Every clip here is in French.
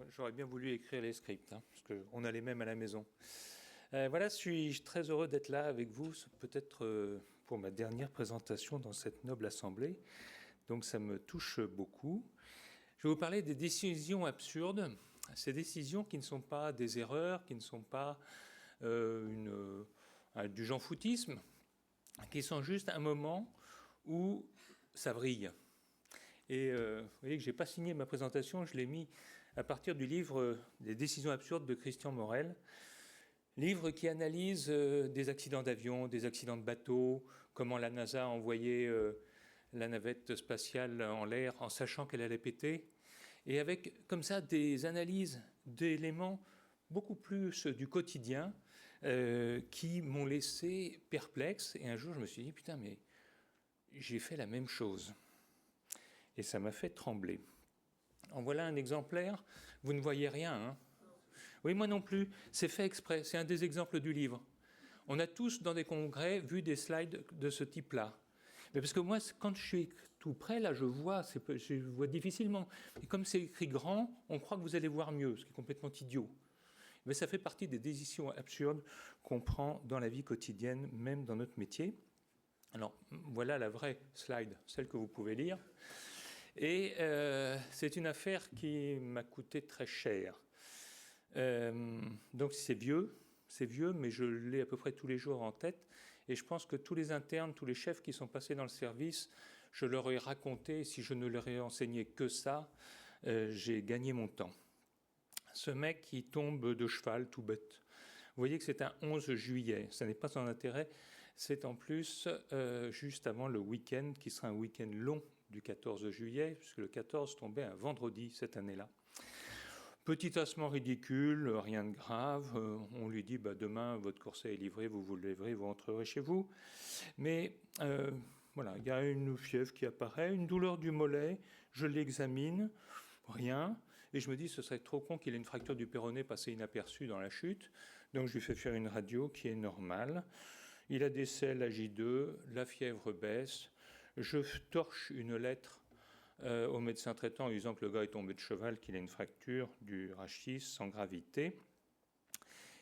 J'aurais bien voulu écrire les scripts, hein, parce qu'on a les mêmes à la maison. Voilà, je suis très heureux d'être là avec vous, peut-être pour ma dernière présentation dans cette noble assemblée. Donc ça me touche beaucoup. Je vais vous parler des décisions absurdes, ces décisions qui ne sont pas des erreurs, qui ne sont pas du jean-foutisme, qui sont juste un moment où ça brille. Et vous voyez que je n'ai pas signé ma présentation, je l'ai mis à partir du livre des décisions absurdes de Christian Morel, livre qui analyse des accidents d'avion, des accidents de bateau, comment la NASA a envoyé la navette spatiale en l'air en sachant qu'elle allait péter, et avec comme ça des analyses d'éléments beaucoup plus du quotidien qui m'ont laissé perplexe. Et un jour, je me suis dit, putain, mais j'ai fait la même chose. Et ça m'a fait trembler. En voilà un exemplaire. Vous ne voyez rien, hein? Oui, moi non plus. C'est fait exprès. C'est un des exemples du livre. On a tous, dans des congrès, vu des slides de ce type-là. Mais parce que moi, quand je suis tout près, là, je vois difficilement. Et comme c'est écrit grand, on croit que vous allez voir mieux, ce qui est complètement idiot. Mais ça fait partie des décisions absurdes qu'on prend dans la vie quotidienne, même dans notre métier. Alors, voilà la vraie slide, celle que vous pouvez lire. Et c'est une affaire qui m'a coûté très cher. Donc c'est vieux, mais je l'ai à peu près tous les jours en tête. Et je pense que tous les internes, tous les chefs qui sont passés dans le service, je leur ai raconté, si je ne leur ai enseigné que ça, j'ai gagné mon temps. Ce mec qui tombe de cheval, tout bête. Vous voyez que c'est un 11 juillet, ça n'est pas son intérêt, c'est en plus juste avant le week-end, qui sera un week-end long du 14 juillet, puisque le 14 tombait un vendredi cette année-là. Petit tassement ridicule, rien de grave, on lui dit demain votre corset est livré, vous vous le livrez, vous rentrerez chez vous. Mais voilà, il y a une fièvre qui apparaît, une douleur du mollet, je l'examine, rien, et je me dis ce serait trop con qu'il ait une fracture du péroné passée inaperçue dans la chute, donc je lui fais faire une radio qui est normale. Il a des selles à J2, la fièvre baisse, je torche une lettre au médecin traitant en disant que le gars est tombé de cheval, qu'il a une fracture du rachis sans gravité.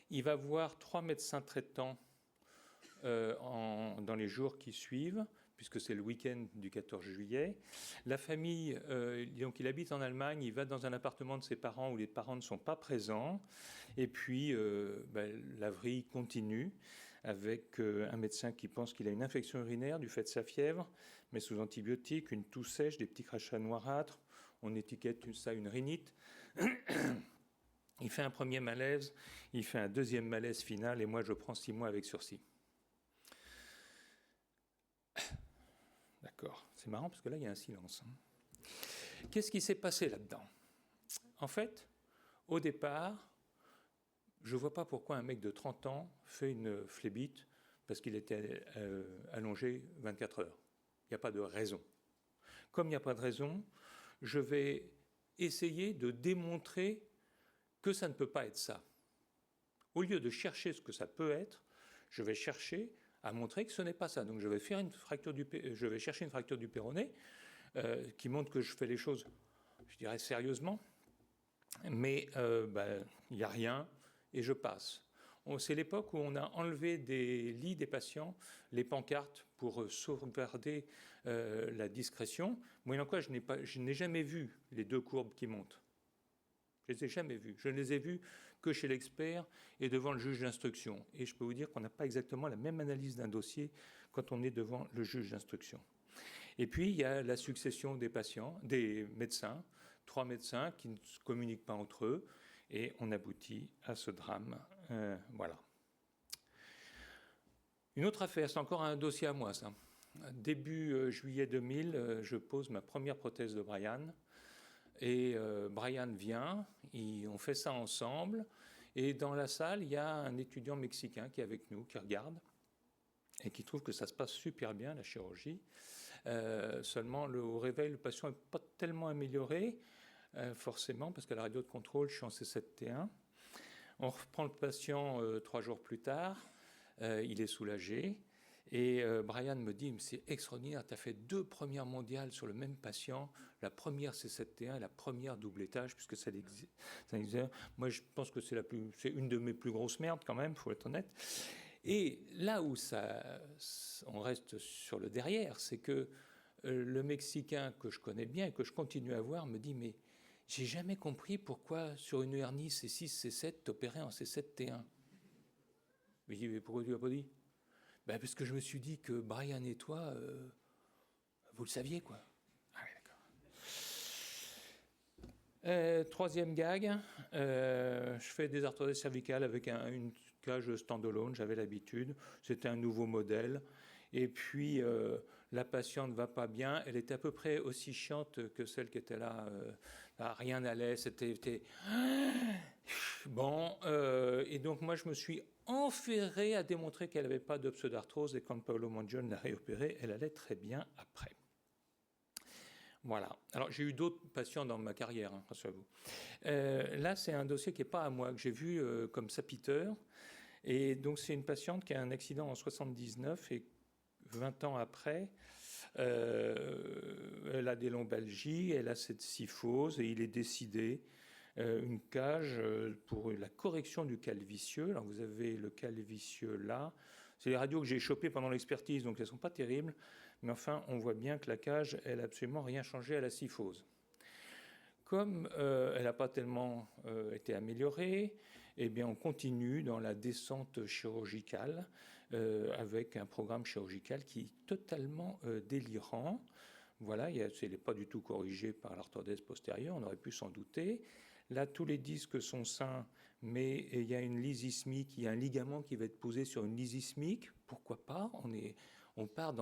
Il va voir 3 médecins traitants dans les jours qui suivent, puisque c'est le week-end du 14 juillet. La famille, donc il habite en Allemagne, il va dans un appartement de ses parents où les parents ne sont pas présents, et puis la vrille continue avec un médecin qui pense qu'il a une infection urinaire du fait de sa fièvre, mais sous antibiotiques, une toux sèche, des petits crachats noirâtres, on étiquette ça une rhinite. Il fait un premier malaise, il fait un deuxième malaise final, et moi je prends 6 mois avec sursis. D'accord, c'est marrant parce que là il y a un silence. Qu'est-ce qui s'est passé là-dedans? En fait, au départ, je ne vois pas pourquoi un mec de 30 ans fait une phlébite parce qu'il était allongé 24 heures. Il n'y a pas de raison. Comme il n'y a pas de raison, je vais essayer de démontrer que ça ne peut pas être ça. Au lieu de chercher ce que ça peut être, je vais chercher à montrer que ce n'est pas ça. Donc je vais chercher une fracture du péroné qui montre que je fais les choses, je dirais, sérieusement. Mais il n'y a rien et je passe. C'est l'époque où on a enlevé des lits des patients les pancartes pour sauvegarder la discrétion. Moyennant quoi, je n'ai jamais vu les 2 courbes qui montent. Je ne les ai jamais vus. Je ne les ai vus que chez l'expert et devant le juge d'instruction. Et je peux vous dire qu'on n'a pas exactement la même analyse d'un dossier quand on est devant le juge d'instruction. Et puis, il y a la succession des patients, des médecins, 3 médecins qui ne se communiquent pas entre eux, et on aboutit à ce drame. Voilà. Une autre affaire, c'est encore un dossier à moi, ça. Début juillet 2000, je pose ma première prothèse de Brian. Et Brian vient, on fait ça ensemble, et dans la salle, il y a un étudiant mexicain qui est avec nous, qui regarde, et qui trouve que ça se passe super bien, la chirurgie. Seulement, au réveil, le patient n'est pas tellement amélioré, forcément, parce qu'à la radio de contrôle, je suis en C7T1. On reprend le patient 3 jours plus tard, il est soulagé, Et Brian me dit, mais c'est extraordinaire, tu as fait 2 premières mondiales sur le même patient. La première C7T1 et la première double étage, puisque ça existe. Moi, je pense que c'est une de mes plus grosses merdes quand même, il faut être honnête. Et là où on reste sur le derrière, c'est que le Mexicain que je connais bien et que je continue à voir me dit, mais j'ai jamais compris pourquoi sur une hernie C6, C7, t'opérais en C7T1. Je lui dis, mais pourquoi tu l'as pas dit? Ben parce que je me suis dit que Brian et toi, vous le saviez, quoi. Ah oui, d'accord. Troisième gag, je fais des arthrodèses cervicales avec une cage standalone, j'avais l'habitude. C'était un nouveau modèle. Et puis, la patiente ne va pas bien. Elle était à peu près aussi chiante que celle qui était là. Rien n'allait, c'était... Bon, et donc moi, je me suis enferré à démontrer qu'elle n'avait pas de pseudarthrose, et quand Paolo Mongion l'a réopérée, elle allait très bien après. Voilà. Alors, j'ai eu d'autres patients dans ma carrière, hein, rassurez-vous. Là, c'est un dossier qui n'est pas à moi, que j'ai vu comme sapiteur. Et donc, c'est une patiente qui a un accident en 79 et 20 ans après, elle a des lombalgies, elle a cette kyphose et il est décidé une cage pour la correction du cal vicieux. Alors vous avez le cal vicieux là. C'est les radios que j'ai chopées pendant l'expertise, donc elles ne sont pas terribles. Mais enfin, on voit bien que la cage, elle n'a absolument rien changé à la kyphose. Comme elle n'a pas tellement été améliorée, eh bien, on continue dans la descente chirurgicale avec un programme chirurgical qui est totalement délirant. Voilà, il n'est pas du tout corrigé par l'arthrodèse postérieure, on aurait pu s'en douter. Là, tous les disques sont sains, mais il y a une lysismique, il y a un ligament qui va être posé sur une lysismique. Pourquoi pas? On part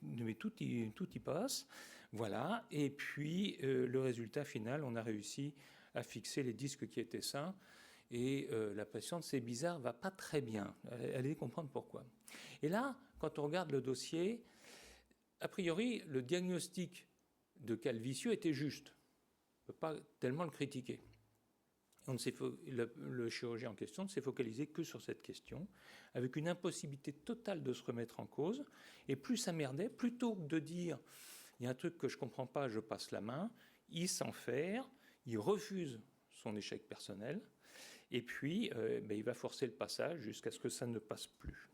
mais tout y passe. Voilà, et puis le résultat final, on a réussi à fixer les disques qui étaient sains. Et la patiente, c'est bizarre, va pas très bien. Allez comprendre pourquoi. Et là, quand on regarde le dossier, a priori, le diagnostic de cal vicieux était juste. On ne peut pas tellement le critiquer. Le chirurgien en question ne s'est focalisé que sur cette question, avec une impossibilité totale de se remettre en cause. Et plus ça merdait, plutôt que de dire il y a un truc que je ne comprends pas, je passe la main, il s'enferre, il refuse son échec personnel, et puis il va forcer le passage jusqu'à ce que ça ne passe plus.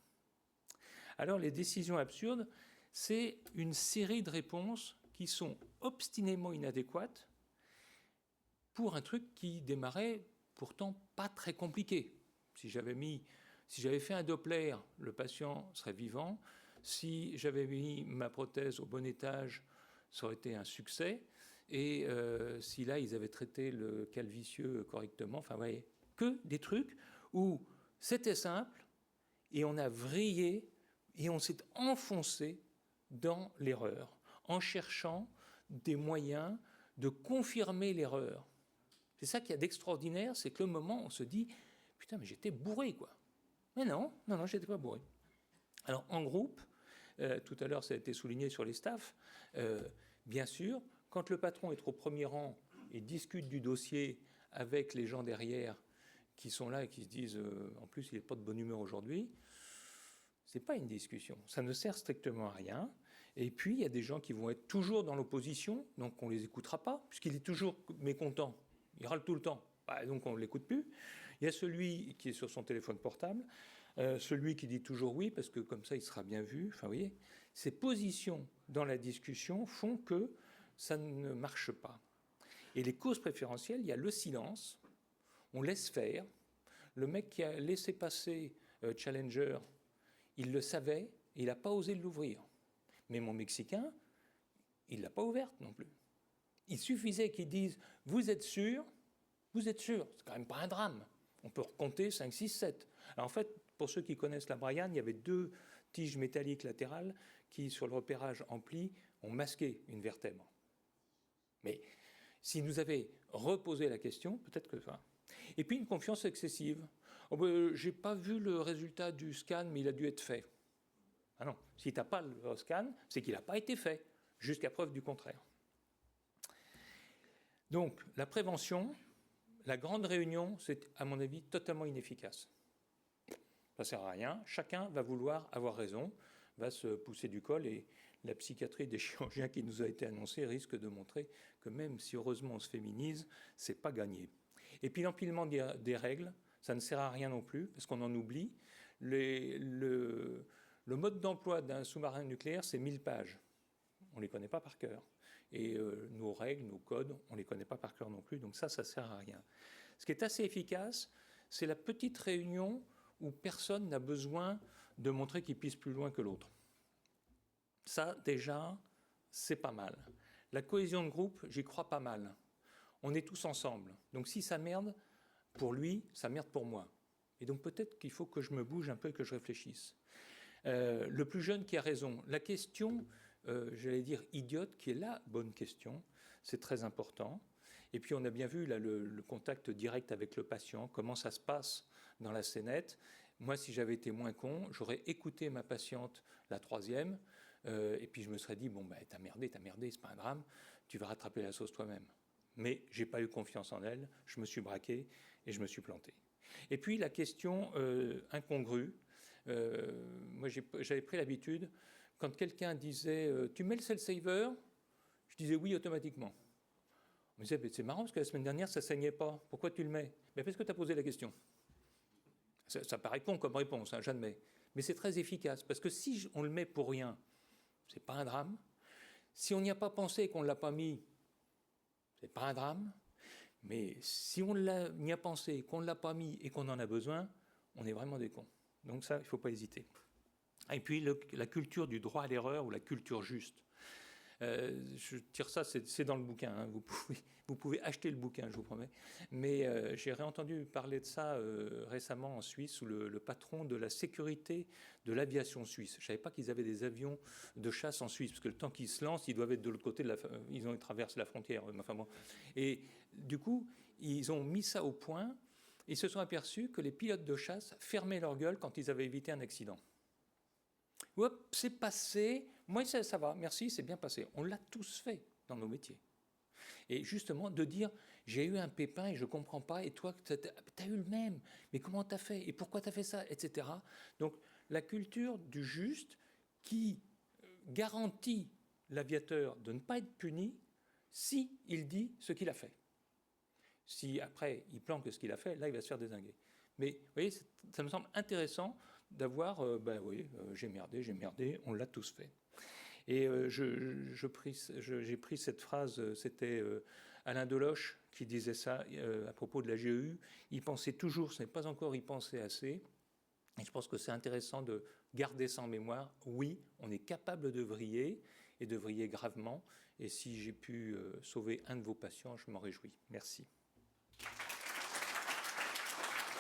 Alors les décisions absurdes, c'est une série de réponses qui sont obstinément inadéquates pour un truc qui démarrait pourtant pas très compliqué. Si j'avais fait un Doppler, le patient serait vivant. Si j'avais mis ma prothèse au bon étage, ça aurait été un succès. Et si là, ils avaient traité le cal vicieux correctement, enfin, vous voyez, que des trucs où c'était simple et on a vrillé et on s'est enfoncé dans l'erreur en cherchant des moyens de confirmer l'erreur. C'est ça qu'il y a d'extraordinaire, c'est que le moment où on se dit « Putain, mais j'étais bourré, quoi ». Mais non, j'étais pas bourré. Alors, en groupe, tout à l'heure, ça a été souligné sur les staffs, bien sûr, quand le patron est au premier rang et discute du dossier avec les gens derrière qui sont là et qui se disent en plus, il n'est pas de bonne humeur aujourd'hui, ce n'est pas une discussion. Ça ne sert strictement à rien. Et puis, il y a des gens qui vont être toujours dans l'opposition, donc on ne les écoutera pas, puisqu'il est toujours mécontent. Il râle tout le temps, donc on ne l'écoute plus. Il y a celui qui est sur son téléphone portable, celui qui dit toujours oui, parce que comme ça, il sera bien vu. Enfin, vous voyez, ces positions dans la discussion font que ça ne marche pas. Et les causes préférentielles, il y a le silence, on laisse faire. Le mec qui a laissé passer Challenger, il le savait, il n'a pas osé l'ouvrir. Mais mon Mexicain, il ne l'a pas ouverte non plus. Il suffisait qu'ils disent « Vous êtes sûr ?» C'est quand même pas un drame. On peut recompter 5, 6, 7. Alors en fait, pour ceux qui connaissent la Brian, il y avait 2 tiges métalliques latérales qui, sur le repérage ampli, ont masqué une vertèbre. Mais s'ils nous avaient reposé la question, peut-être que ça. Et puis une confiance excessive. Oh ben, j'ai pas vu le résultat du scan, mais il a dû être fait. Ah non, si tu n'as pas le scan, c'est qu'il n'a pas été fait, jusqu'à preuve du contraire. Donc, la prévention, la grande réunion, c'est, à mon avis, totalement inefficace. Ça ne sert à rien. Chacun va vouloir avoir raison. va se pousser du col, et la psychiatrie des chirurgiens qui nous a été annoncée risque de montrer que même si heureusement on se féminise, c'est pas gagné. Et puis l'empilement des règles, ça ne sert à rien non plus, parce qu'on en oublie. Le mode d'emploi d'un sous-marin nucléaire, c'est 1000 pages. On ne les connaît pas par cœur. Et nos règles, nos codes, on ne les connaît pas par cœur non plus, donc ça ne sert à rien. Ce qui est assez efficace, c'est la petite réunion où personne n'a besoin de montrer qu'il pisse plus loin que l'autre. Ça, déjà, c'est pas mal. La cohésion de groupe, j'y crois pas mal. On est tous ensemble. Donc si ça merde pour lui, ça merde pour moi. Et donc peut-être qu'il faut que je me bouge un peu et que je réfléchisse. Le plus jeune qui a raison. La question, j'allais dire idiote, qui est la bonne question, c'est très important. Et puis on a bien vu là, le contact direct avec le patient, comment ça se passe dans la scénette. Moi, si j'avais été moins con, j'aurais écouté ma patiente, la troisième, et puis je me serais dit, bon, bah, t'as merdé, c'est pas un drame, tu vas rattraper la sauce toi-même. Mais j'ai pas eu confiance en elle, je me suis braqué et je me suis planté. Et puis la question incongrue, moi j'avais pris l'habitude, quand quelqu'un disait tu mets le cell saver, je disais oui automatiquement. On me disait c'est marrant parce que la semaine dernière ça saignait pas, pourquoi tu le mets? Mais parce que tu as posé la question. Ça paraît con comme réponse, hein, j'admets, mais c'est très efficace parce que si on le met pour rien, c'est pas un drame. Si on n'y a pas pensé et qu'on ne l'a pas mis, c'est pas un drame. Mais si on n'y a pensé, qu'on ne l'a pas mis et qu'on en a besoin, on est vraiment des cons. Donc ça, il ne faut pas hésiter. Et puis la culture du droit à l'erreur ou la culture juste. Je tire ça, c'est dans le bouquin. Hein. Vous pouvez acheter le bouquin, je vous promets. Mais j'ai réentendu parler de ça récemment en Suisse, où le patron de la sécurité de l'aviation suisse. Je ne savais pas qu'ils avaient des avions de chasse en Suisse, parce que le temps qu'ils se lancent, ils doivent être de l'autre côté ils traversent la frontière. Enfin bon. Et du coup, ils ont mis ça au point. Ils se sont aperçus que les pilotes de chasse fermaient leur gueule quand ils avaient évité un accident. Hop, c'est passé. Moi, ça va, merci, c'est bien passé. On l'a tous fait dans nos métiers. Et justement, de dire, j'ai eu un pépin et je ne comprends pas, et toi, tu as eu le même, mais comment tu as fait, et pourquoi tu as fait ça, etc. Donc, la culture du juste qui garantit l'aviateur de ne pas être puni si il dit ce qu'il a fait. Si après, il planque ce qu'il a fait, là, il va se faire dézinguer. Mais vous voyez, ça me semble intéressant d'avoir, oui, j'ai merdé, on l'a tous fait. Et j'ai pris cette phrase, c'était Alain Deloche qui disait ça à propos de la GEU. Il pensait toujours, ce n'est pas encore y penser assez. Et je pense que c'est intéressant de garder ça en mémoire. Oui, on est capable de vriller, et de vriller gravement. Et si j'ai pu sauver un de vos patients, je m'en réjouis. Merci.